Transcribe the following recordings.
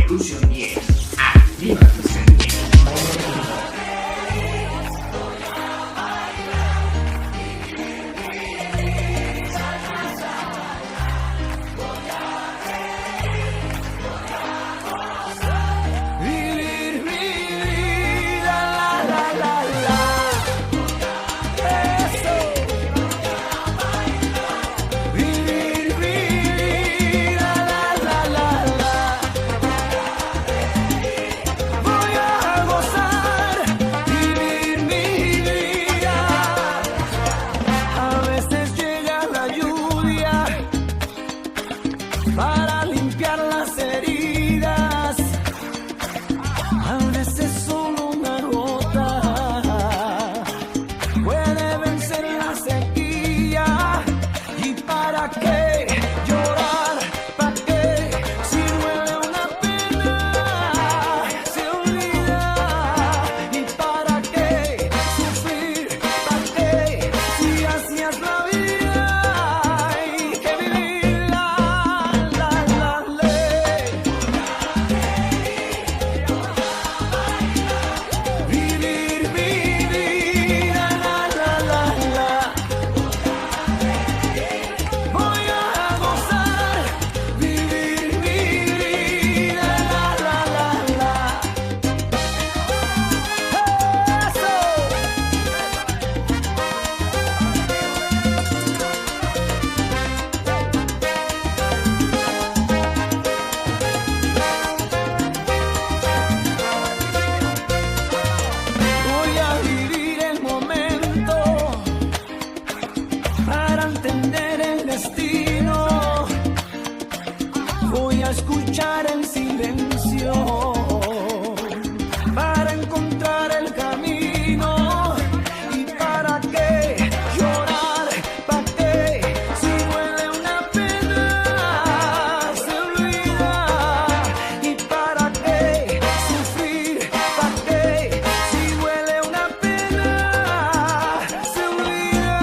Evolution 10. Activa tus sentidos. Para limpiar las heridas, a veces solo una gota puede vencer la sequía. ¿Y para qué llorar? ¿Para qué? Si duele una pena, se olvida. ¿Y para qué sufrir? ¿Para qué? Si hacías la vida, hay que vivirla. Voy a escuchar el silencio para encontrar el camino. ¿Y para qué llorar? ¿Para qué? Si duele una pena, se olvida. ¿Y para qué sufrir? ¿Para qué? Si duele una pena, se olvida.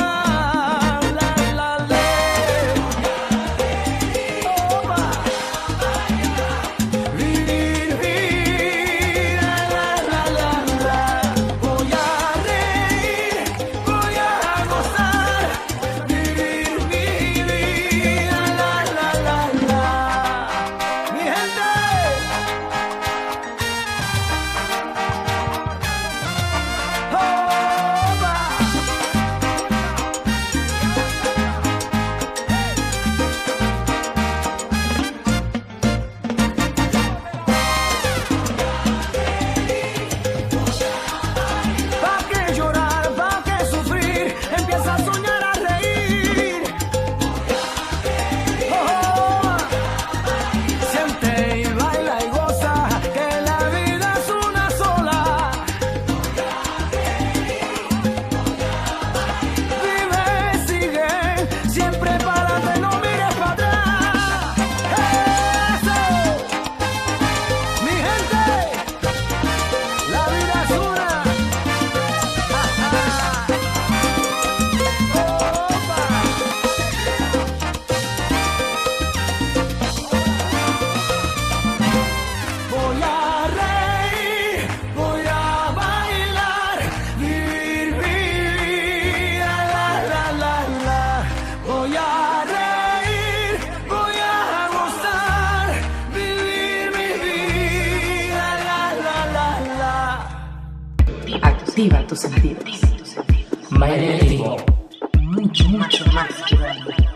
Activa tus sentidos. Magnético. Mucho más que daño.